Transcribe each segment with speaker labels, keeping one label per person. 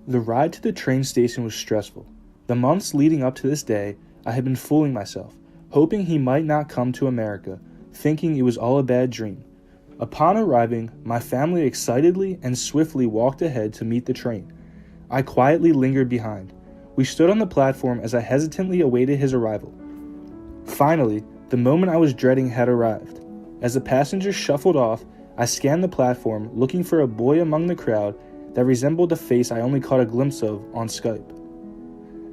Speaker 1: The ride to the train station was stressful. The months leading up to this day, I had been fooling myself, hoping he might not come to America, thinking it was all a bad dream. Upon arriving, my family excitedly and swiftly walked ahead to meet the train. I quietly lingered behind. We stood on the platform as I hesitantly awaited his arrival. Finally, the moment I was dreading had arrived. As the passengers shuffled off, I scanned the platform, looking for a boy among the crowd that resembled a face I only caught a glimpse of on Skype.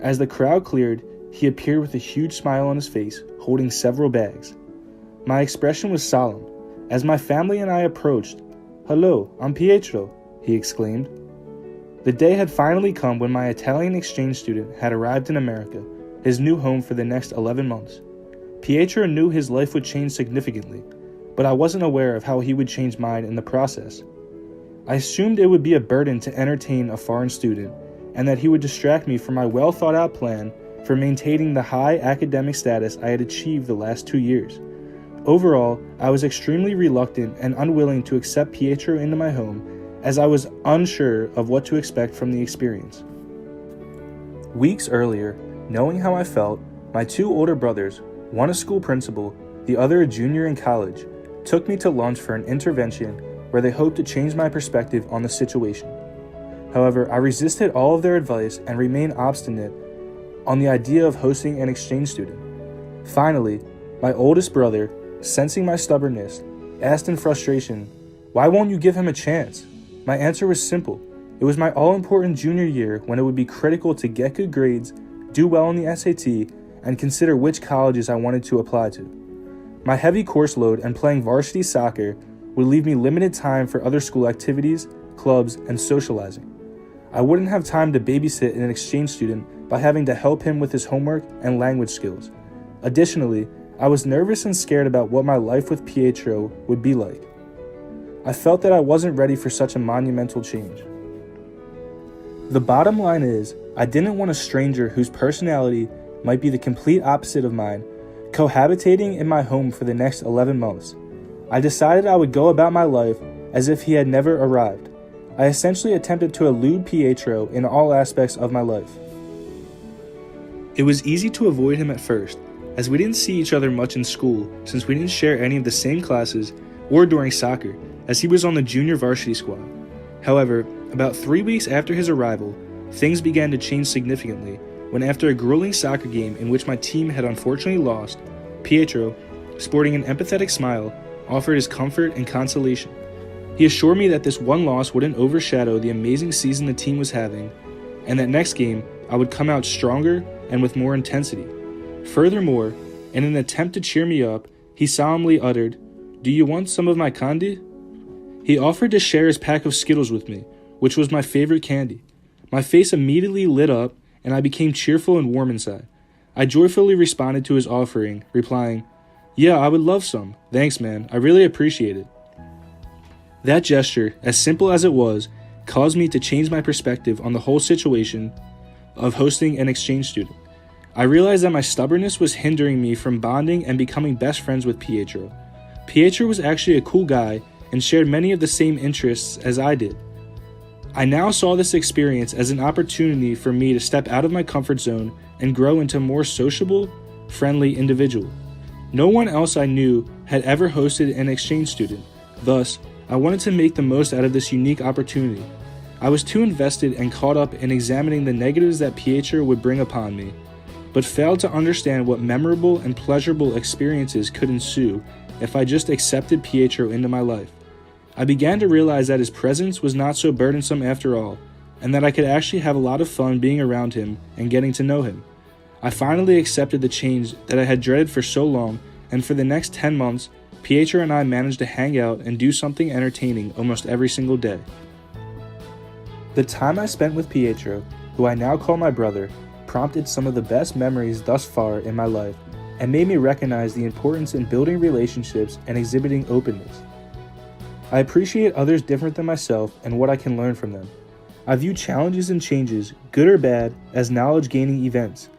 Speaker 1: As the crowd cleared, he appeared with a huge smile on his face, holding several bags. My expression was solemn. As my family and I approached, "Hello, I'm Pietro," he exclaimed. The day had finally come when my Italian exchange student had arrived in America, his new home for the next 11 months. Pietro knew his life would change significantly, but I wasn't aware of how he would change mine in the process. I assumed it would be a burden to entertain a foreign student, and that he would distract me from my well-thought-out plan for maintaining the high academic status I had achieved the last 2 years. Overall, I was extremely reluctant and unwilling to accept Pietro into my home, as I was unsure of what to expect from the experience. Weeks earlier, knowing how I felt, my 2 older brothers, one a school principal, the other a junior in college, took me to lunch for an intervention where they hoped to change my perspective on the situation. However, I resisted all of their advice and remained obstinate on the idea of hosting an exchange student. Finally, my oldest brother, sensing my stubbornness, asked in frustration, "Why won't you give him a chance?" My answer was simple. It was my all-important junior year when it would be critical to get good grades, do well in the SAT, and consider which colleges I wanted to apply to. My heavy course load and playing varsity soccer would leave me limited time for other school activities, clubs, and socializing. I wouldn't have time to babysit an exchange student by having to help him with his homework and language skills. Additionally, I was nervous and scared about what my life with Pietro would be like. I felt that I wasn't ready for such a monumental change. The bottom line is, I didn't want a stranger whose personality might be the complete opposite of mine cohabitating in my home for the next 11 months. I decided I would go about my life as if he had never arrived. I essentially attempted to elude Pietro in all aspects of my life. It was easy to avoid him at first, as we didn't see each other much in school since we didn't share any of the same classes or during soccer, as he was on the junior varsity squad. However, about 3 weeks after his arrival, things began to change significantly when, after a grueling soccer game in which my team had unfortunately lost, Pietro, sporting an empathetic smile, offered his comfort and consolation. He assured me that this one loss wouldn't overshadow the amazing season the team was having, and that next game I would come out stronger and with more intensity. Furthermore, in an attempt to cheer me up, he solemnly uttered, "Do you want some of my candy?" He offered to share his pack of Skittles with me, which was my favorite candy. My face immediately lit up, and I became cheerful and warm inside. I joyfully responded to his offering, replying, "Yeah, I would love some. Thanks, man. I really appreciate it." That gesture, as simple as it was, caused me to change my perspective on the whole situation of hosting an exchange student. I realized that my stubbornness was hindering me from bonding and becoming best friends with Pietro. Pietro was actually a cool guy and shared many of the same interests as I did. I now saw this experience as an opportunity for me to step out of my comfort zone and grow into a more sociable, friendly individual. No one else I knew had ever hosted an exchange student. Thus, I wanted to make the most out of this unique opportunity. I was too invested and caught up in examining the negatives that Pietro would bring upon me, but failed to understand what memorable and pleasurable experiences could ensue if I just accepted Pietro into my life. I began to realize that his presence was not so burdensome after all, and that I could actually have a lot of fun being around him and getting to know him. I finally accepted the change that I had dreaded for so long, and for the next 10 months, Pietro and I managed to hang out and do something entertaining almost every single day. The time I spent with Pietro, who I now call my brother, prompted some of the best memories thus far in my life, and made me recognize the importance in building relationships and exhibiting openness. I appreciate others different than myself and what I can learn from them. I view challenges and changes, good or bad, as knowledge-gaining events.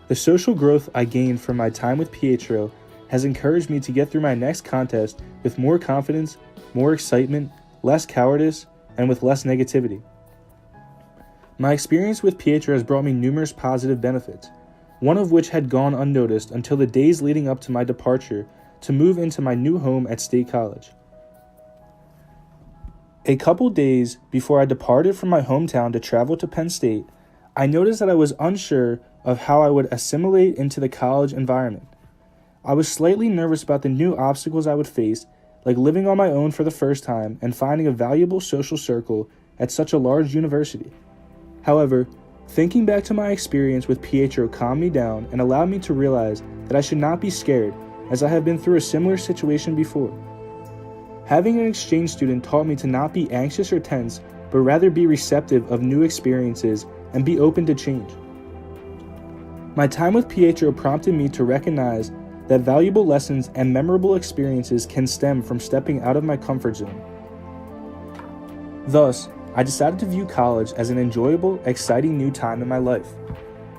Speaker 1: The social growth I gained from my time with Pietro has encouraged me to get through my next contest with more confidence, more excitement, less cowardice, and with less negativity. My experience with Pietro has brought me numerous positive benefits, one of which had gone unnoticed until the days leading up to my departure to move into my new home at State College. A couple days before I departed from my hometown to travel to Penn State, I noticed that I was unsure of how I would assimilate into the college environment. I was slightly nervous about the new obstacles I would face, like living on my own for the first time and finding a valuable social circle at such a large university. However, thinking back to my experience with Pietro calmed me down and allowed me to realize that I should not be scared, as I have been through a similar situation before. Having an exchange student taught me to not be anxious or tense, but rather be receptive of new experiences and be open to change. My time with Pietro prompted me to recognize that valuable lessons and memorable experiences can stem from stepping out of my comfort zone. Thus, I decided to view college as an enjoyable, exciting new time in my life.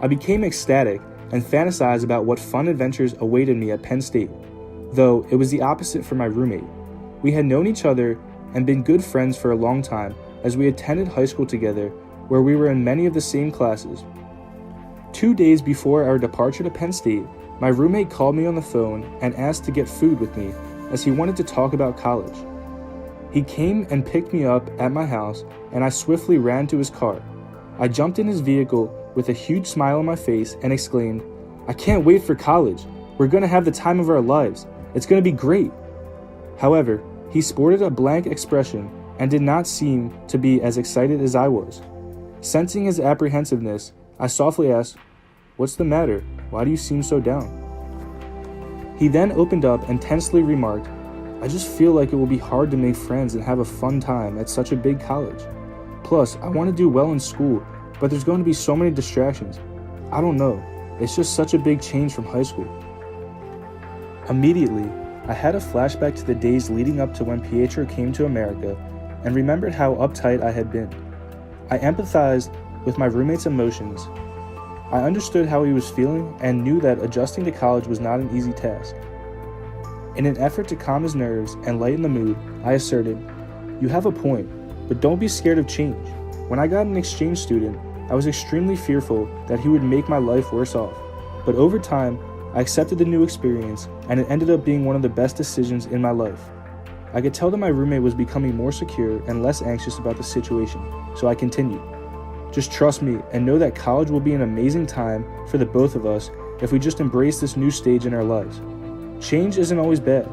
Speaker 1: I became ecstatic and fantasized about what fun adventures awaited me at Penn State, though it was the opposite for my roommate. We had known each other and been good friends for a long time, as we attended high school together, where we were in many of the same classes. 2 days before our departure to Penn State, my roommate called me on the phone and asked to get food with me, as he wanted to talk about college. He came and picked me up at my house, and I swiftly ran to his car. I jumped in his vehicle with a huge smile on my face and exclaimed, "I can't wait for college. We're going to have the time of our lives. It's going to be great." However, he sported a blank expression and did not seem to be as excited as I was. Sensing his apprehensiveness, I softly asked, "What's the matter? Why do you seem so down?" He then opened up and tensely remarked, "I just feel like it will be hard to make friends and have a fun time at such a big college. Plus, I want to do well in school, but there's going to be so many distractions. I don't know. It's just such a big change from high school." Immediately, I had a flashback to the days leading up to when Pietro came to America and remembered how uptight I had been. I empathized with my roommate's emotions. I understood how he was feeling and knew that adjusting to college was not an easy task. In an effort to calm his nerves and lighten the mood, I asserted, "You have a point, but don't be scared of change. When I got an exchange student, I was extremely fearful that he would make my life worse off. But over time, I accepted the new experience, and it ended up being one of the best decisions in my life." I could tell that my roommate was becoming more secure and less anxious about the situation, so I continued, "Just trust me and know that college will be an amazing time for the both of us if we just embrace this new stage in our lives. Change isn't always bad.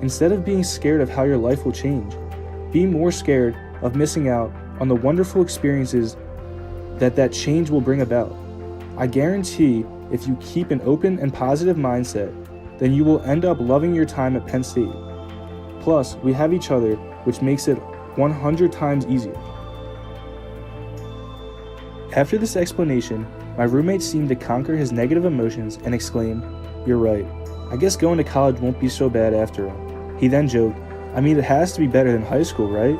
Speaker 1: Instead of being scared of how your life will change, be more scared of missing out on the wonderful experiences that change will bring about. I guarantee if you keep an open and positive mindset, then you will end up loving your time at Penn State. Plus, we have each other, which makes it 100 times easier." After this explanation, my roommate seemed to conquer his negative emotions and exclaimed, "You're right. I guess going to college won't be so bad after all." He then joked, "I mean, it has to be better than high school, right?"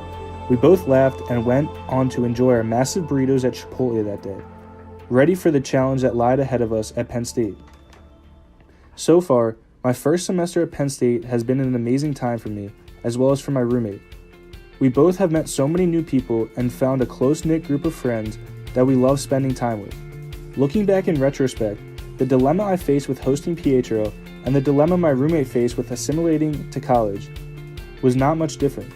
Speaker 1: We both laughed and went on to enjoy our massive burritos at Chipotle that day, ready for the challenge that lied ahead of us at Penn State. So far, my first semester at Penn State has been an amazing time for me, as well as for my roommate. We both have met so many new people and found a close-knit group of friends that we love spending time with. Looking back in retrospect, the dilemma I faced with hosting Pietro and the dilemma my roommate faced with assimilating to college was not much different.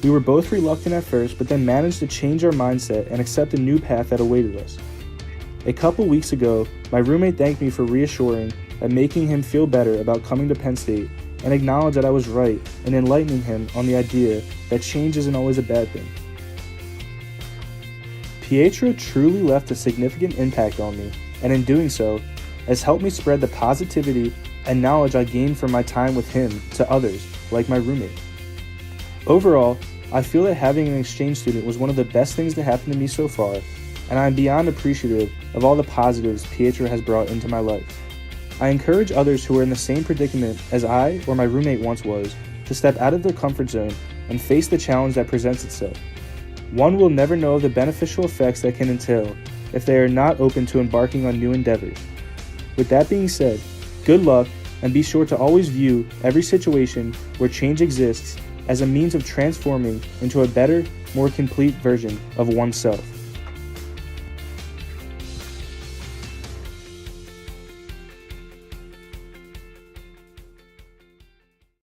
Speaker 1: We were both reluctant at first, but then managed to change our mindset and accept a new path that awaited us. A couple weeks ago, my roommate thanked me for reassuring and making him feel better about coming to Penn State, and acknowledged that I was right in enlightening him on the idea that change isn't always a bad thing. Pietro truly left a significant impact on me, and in doing so, has helped me spread the positivity and knowledge I gained from my time with him to others, like my roommate. Overall, I feel that having an exchange student was one of the best things to happen to me so far, and I am beyond appreciative of all the positives Pietro has brought into my life. I encourage others who are in the same predicament as I or my roommate once was to step out of their comfort zone and face the challenge that presents itself. One will never know of the beneficial effects that can entail if they are not open to embarking on new endeavors. With that being said, good luck, and be sure to always view every situation where change exists as a means of transforming into a better, more complete version of oneself.